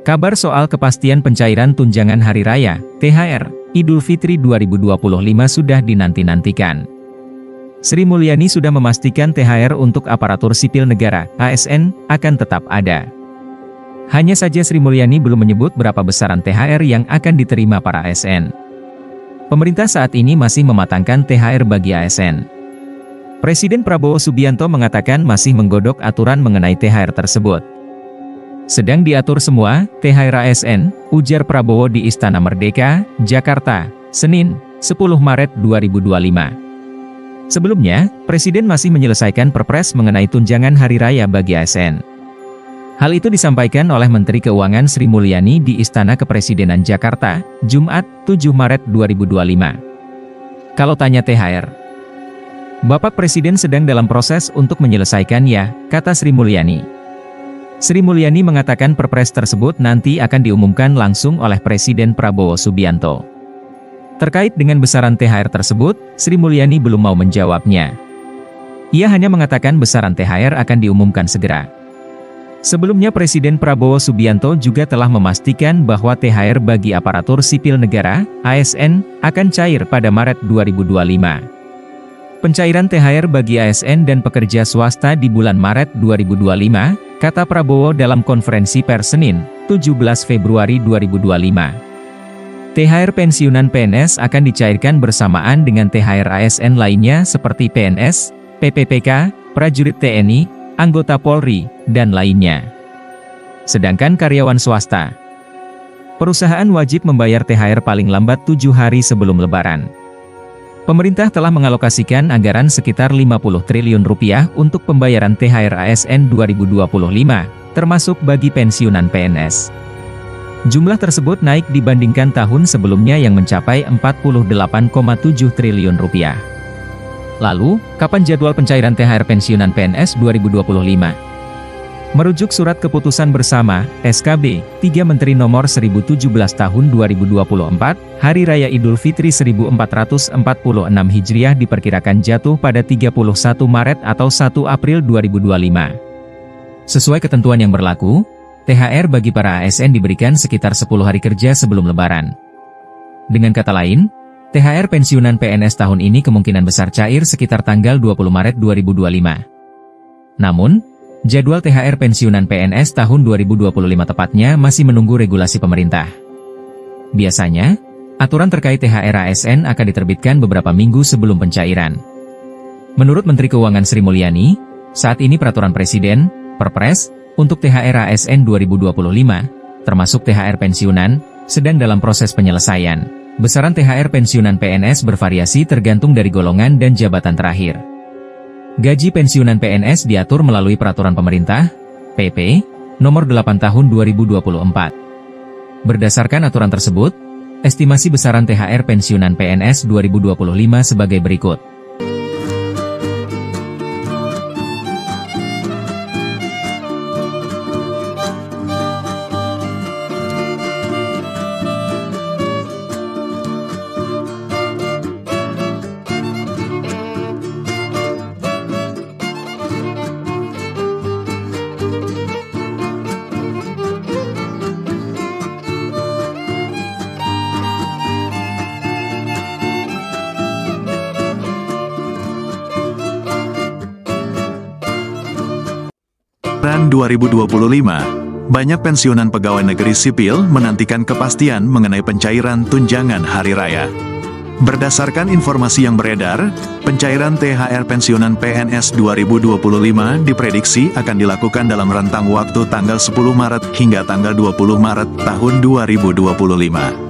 Kabar soal kepastian pencairan tunjangan Hari Raya, THR, Idul Fitri 2025 sudah dinanti-nantikan. Sri Mulyani sudah memastikan THR untuk aparatur sipil negara, ASN, akan tetap ada. Hanya saja Sri Mulyani belum menyebut berapa besaran THR yang akan diterima para ASN. Pemerintah saat ini masih mematangkan THR bagi ASN. Presiden Prabowo Subianto mengatakan masih menggodok aturan mengenai THR tersebut. Sedang diatur semua, THR ASN, ujar Prabowo di Istana Merdeka, Jakarta, Senin, 10 Maret 2025. Sebelumnya, Presiden masih menyelesaikan perpres mengenai tunjangan Hari Raya bagi ASN. Hal itu disampaikan oleh Menteri Keuangan Sri Mulyani di Istana Kepresidenan Jakarta, Jumat, 7 Maret 2025. Kalau tanya THR, Bapak Presiden sedang dalam proses untuk menyelesaikannya, kata Sri Mulyani. Sri Mulyani mengatakan perpres tersebut nanti akan diumumkan langsung oleh Presiden Prabowo Subianto. Terkait dengan besaran THR tersebut, Sri Mulyani belum mau menjawabnya. Ia hanya mengatakan besaran THR akan diumumkan segera. Sebelumnya Presiden Prabowo Subianto juga telah memastikan bahwa THR bagi aparatur sipil negara, ASN, akan cair pada Maret 2025. Pencairan THR bagi ASN dan pekerja swasta di bulan Maret 2025, kata Prabowo dalam konferensi pers Senin, 17 Februari 2025. THR pensiunan PNS akan dicairkan bersamaan dengan THR ASN lainnya seperti PNS, PPPK, prajurit TNI, anggota Polri, dan lainnya. Sedangkan karyawan swasta, perusahaan wajib membayar THR paling lambat 7 hari sebelum Lebaran. Pemerintah telah mengalokasikan anggaran sekitar 50 triliun rupiah untuk pembayaran THR ASN 2025, termasuk bagi pensiunan PNS. Jumlah tersebut naik dibandingkan tahun sebelumnya yang mencapai 48,7 triliun rupiah. Lalu, kapan jadwal pencairan THR pensiunan PNS 2025? Merujuk Surat Keputusan Bersama, SKB, 3 Menteri Nomor 1017 Tahun 2024, Hari Raya Idul Fitri 1446 Hijriah diperkirakan jatuh pada 31 Maret atau 1 April 2025. Sesuai ketentuan yang berlaku, THR bagi para ASN diberikan sekitar 10 hari kerja sebelum Lebaran. Dengan kata lain, THR pensiunan PNS tahun ini kemungkinan besar cair sekitar tanggal 20 Maret 2025. Namun, jadwal THR pensiunan PNS tahun 2025 tepatnya masih menunggu regulasi pemerintah. Biasanya, aturan terkait THR ASN akan diterbitkan beberapa minggu sebelum pencairan. Menurut Menteri Keuangan Sri Mulyani, saat ini peraturan Presiden, Perpres, untuk THR ASN 2025, termasuk THR pensiunan, sedang dalam proses penyelesaian. Besaran THR pensiunan PNS bervariasi tergantung dari golongan dan jabatan terakhir. Gaji pensiunan PNS diatur melalui Peraturan Pemerintah, PP, Nomor 8 Tahun 2024. Berdasarkan aturan tersebut, estimasi besaran THR pensiunan PNS 2025 sebagai berikut. Lebaran 2025, banyak pensiunan pegawai negeri sipil menantikan kepastian mengenai pencairan tunjangan Hari Raya. Berdasarkan informasi yang beredar, pencairan THR pensiunan PNS 2025 diprediksi akan dilakukan dalam rentang waktu tanggal 10 Maret hingga tanggal 20 Maret tahun 2025.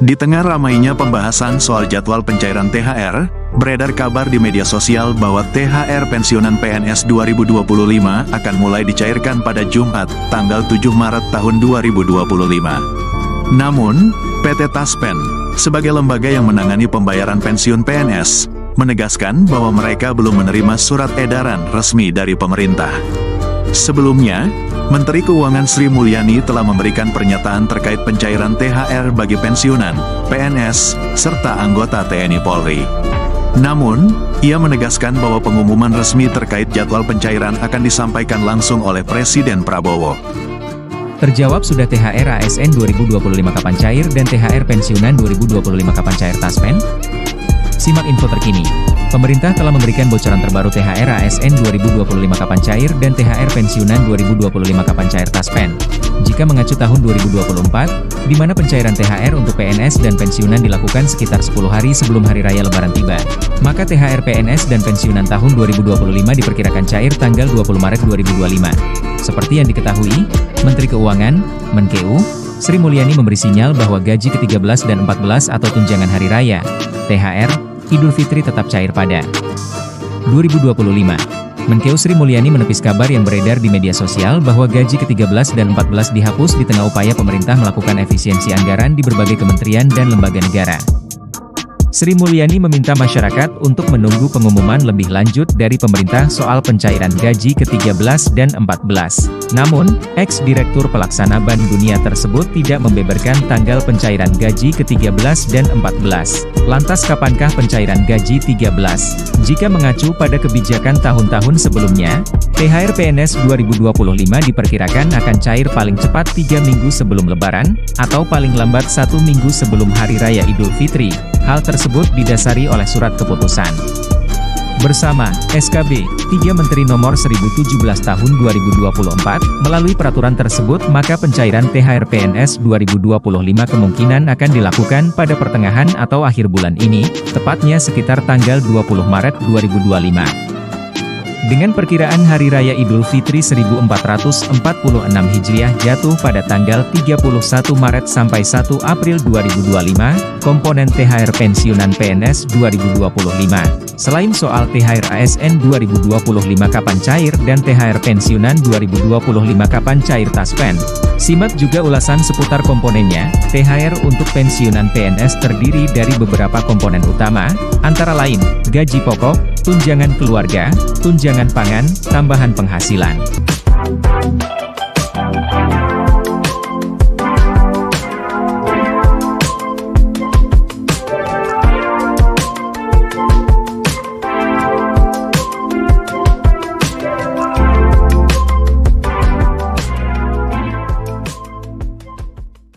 Di tengah ramainya pembahasan soal jadwal pencairan THR, beredar kabar di media sosial bahwa THR pensiunan PNS 2025 akan mulai dicairkan pada Jumat, tanggal 7 Maret tahun 2025. Namun, PT Taspen, sebagai lembaga yang menangani pembayaran pensiun PNS, menegaskan bahwa mereka belum menerima surat edaran resmi dari pemerintah. Sebelumnya, Menteri Keuangan Sri Mulyani telah memberikan pernyataan terkait pencairan THR bagi pensiunan, PNS, serta anggota TNI Polri. Namun, ia menegaskan bahwa pengumuman resmi terkait jadwal pencairan akan disampaikan langsung oleh Presiden Prabowo. Terjawab sudah. THR ASN 2025 kapan cair dan THR pensiunan 2025 kapan cair Taspen? Simak info terkini. Pemerintah telah memberikan bocoran terbaru THR ASN 2025 kapan cair dan THR pensiunan 2025 kapan cair Taspen. Jika mengacu tahun 2024, di mana pencairan THR untuk PNS dan pensiunan dilakukan sekitar 10 hari sebelum Hari Raya Lebaran tiba, maka THR PNS dan pensiunan tahun 2025 diperkirakan cair tanggal 20 Maret 2025. Seperti yang diketahui, Menteri Keuangan, Menkeu, Sri Mulyani memberi sinyal bahwa gaji ke-13 dan 14 atau tunjangan Hari Raya, THR, Idul Fitri tetap cair pada 2025. Menkeu Sri Mulyani menepis kabar yang beredar di media sosial bahwa gaji ke-13 dan 14 dihapus di tengah upaya pemerintah melakukan efisiensi anggaran di berbagai kementerian dan lembaga negara. Sri Mulyani meminta masyarakat untuk menunggu pengumuman lebih lanjut dari pemerintah soal pencairan gaji ke-13 dan 14. Namun, ex-direktur pelaksana Bank Dunia tersebut tidak membeberkan tanggal pencairan gaji ke-13 dan 14. Lantas kapankah pencairan gaji 13? Jika mengacu pada kebijakan tahun-tahun sebelumnya, THR PNS 2025 diperkirakan akan cair paling cepat 3 minggu sebelum Lebaran, atau paling lambat 1 minggu sebelum Hari Raya Idul Fitri. Hal tersebut didasari oleh surat keputusan bersama SKB 3 Menteri Nomor 1017 Tahun 2024. Melalui peraturan tersebut, maka pencairan THR PNS 2025 kemungkinan akan dilakukan pada pertengahan atau akhir bulan ini, tepatnya sekitar tanggal 20 Maret 2025. Dengan perkiraan Hari Raya Idul Fitri 1446 Hijriah jatuh pada tanggal 31 Maret sampai 1 April 2025, komponen THR pensiunan PNS 2025. Selain soal THR ASN 2025 kapan cair dan THR pensiunan 2025 kapan cair Taspen, simak juga ulasan seputar komponennya. THR untuk pensiunan PNS terdiri dari beberapa komponen utama, antara lain, gaji pokok, tunjangan keluarga, tunjangan pangan, tambahan penghasilan.